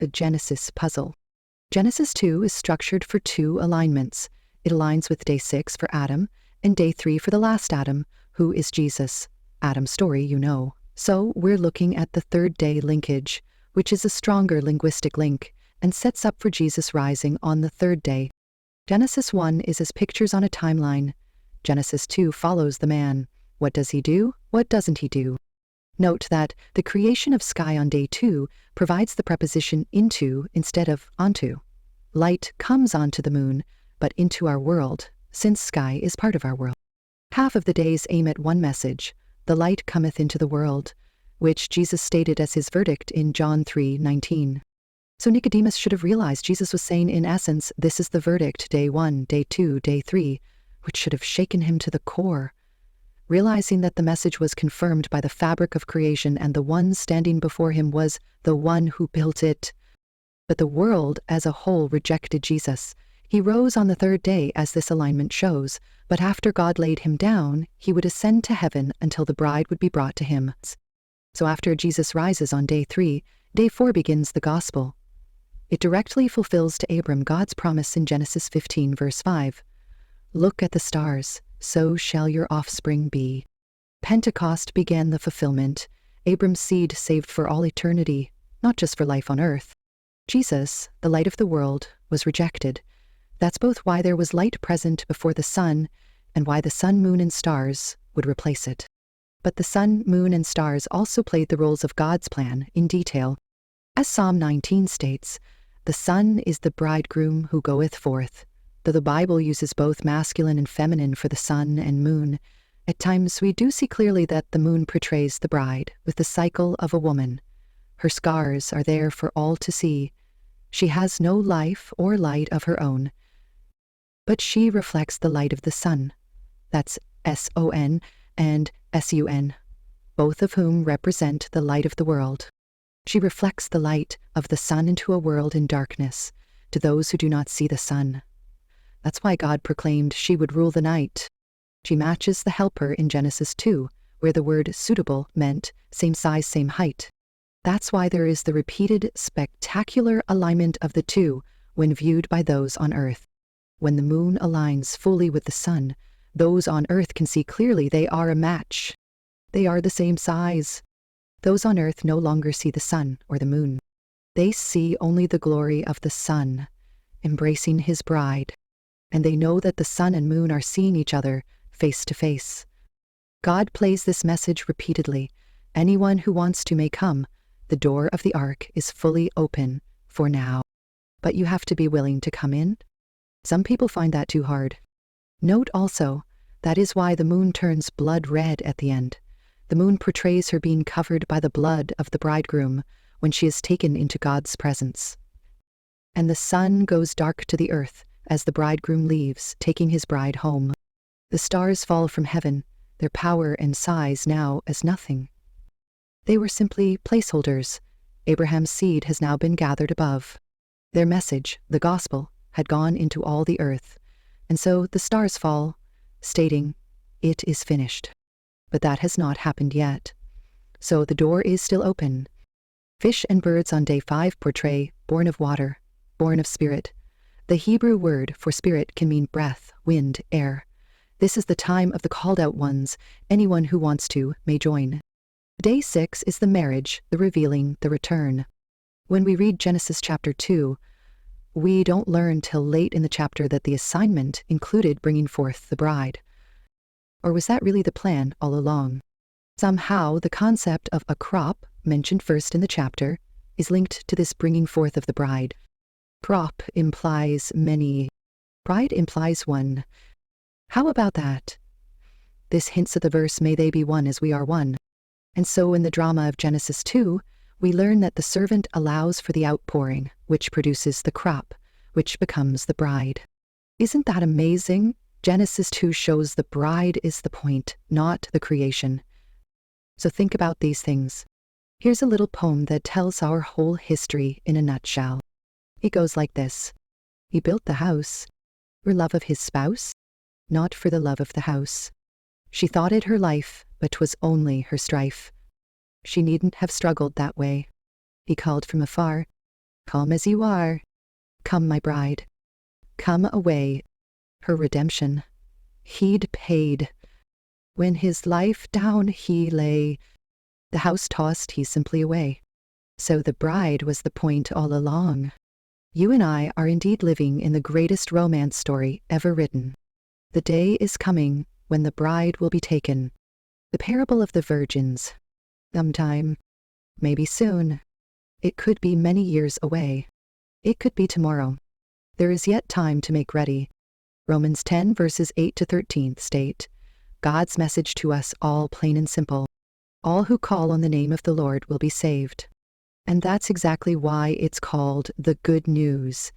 A Genesis puzzle. Genesis 2 is structured for two alignments. It aligns with day 6 for Adam and day 3 for the last Adam, who is Jesus. Adam's story, you know. So we're looking at the third day linkage, which is a stronger linguistic link and sets up for Jesus rising on the third day. Genesis 1 is as pictures on a timeline. Genesis 2 follows the man. What does he do? What doesn't he do? Note that the creation of sky on day 2 provides the preposition into instead of onto. Light comes onto the moon, but into our world, since sky is part of our world. Half of the days aim at one message: the light cometh into the world, which Jesus stated as his verdict in John 3:19. So Nicodemus should have realized Jesus was saying, in essence, this is the verdict, day 1, day 2, day 3, which should have shaken him to the core. Realizing that the message was confirmed by the fabric of creation and the one standing before him was the one who built it. But the world as a whole rejected Jesus. He rose on the third day, as this alignment shows, but after God laid him down, he would ascend to heaven until the bride would be brought to him. So after Jesus rises on day 3, day 4 begins the gospel. It directly fulfills to Abram God's promise in Genesis 15 verse 5. Look at the stars, so shall your offspring be. Pentecost began the fulfillment. Abram's seed saved for all eternity, not just for life on earth. Jesus, the light of the world, was rejected. That's both why there was light present before the sun and why the sun, moon, and stars would replace it. But the sun, moon, and stars also played the roles of God's plan in detail. As Psalm 19 states, the sun is the bridegroom who goeth forth. Though the Bible uses both masculine and feminine for the sun and moon, at times we do see clearly that the moon portrays the bride with the cycle of a woman. Her scars are there for all to see. She has no life or light of her own, but she reflects the light of the sun. That's S-O-N and S-U-N, both of whom represent the light of the world. She reflects the light of the sun into a world in darkness, to those who do not see the sun. That's why God proclaimed she would rule the night. She matches the helper in Genesis 2, where the word suitable meant same size, same height. That's why there is the repeated, spectacular alignment of the two when viewed by those on earth. When the moon aligns fully with the sun, those on earth can see clearly they are a match. They are the same size. Those on earth no longer see the sun or the moon. They see only the glory of the sun, embracing his bride. And they know that the sun and moon are seeing each other face to face. God plays this message repeatedly. Anyone who wants to may come. The door of the ark is fully open for now. But you have to be willing to come in. Some people find that too hard. Note also, that is why the moon turns blood red at the end. The moon portrays her being covered by the blood of the bridegroom when she is taken into God's presence. And the sun goes dark to the earth as the bridegroom leaves, taking his bride home. The stars fall from heaven, their power and size now as nothing. They were simply placeholders. Abraham's seed has now been gathered above. Their message, the gospel, had gone into all the earth, and so the stars fall, stating, "It is finished." But that has not happened yet. So the door is still open. Fish and birds on day 5 portray born of water, born of spirit. The Hebrew word for spirit can mean breath, wind, air. This is the time of the called out ones. Anyone who wants to may join. Day 6 is the marriage, the revealing, the return. When we read Genesis chapter 2, we don't learn till late in the chapter that the assignment included bringing forth the bride. Or was that really the plan all along? Somehow, the concept of a crop, mentioned first in the chapter, is linked to this bringing forth of the bride. Crop implies many. Bride implies one. How about that? This hints at the verse, may they be one as we are one. And so in the drama of Genesis 2, we learn that the servant allows for the outpouring, which produces the crop, which becomes the bride. Isn't that amazing? Genesis 2 shows the bride is the point, not the creation. So think about these things. Here's a little poem that tells our whole history in a nutshell. It goes like this. He built the house for love of his spouse, not for the love of the house. She thought it her life, but 'twas only her strife. She needn't have struggled that way. He called from afar. Calm as you are. Come, my bride. Come away. Her redemption. He'd paid. When his life down he lay, the house tossed he simply away. So the bride was the point all along. You and I are indeed living in the greatest romance story ever written. The day is coming when the bride will be taken. The parable of the virgins. Sometime. Maybe soon. It could be many years away. It could be tomorrow. There is yet time to make ready. Romans 10 verses 8 to 13 state, God's message to us all plain and simple. All who call on the name of the Lord will be saved. And that's exactly why it's called the good news.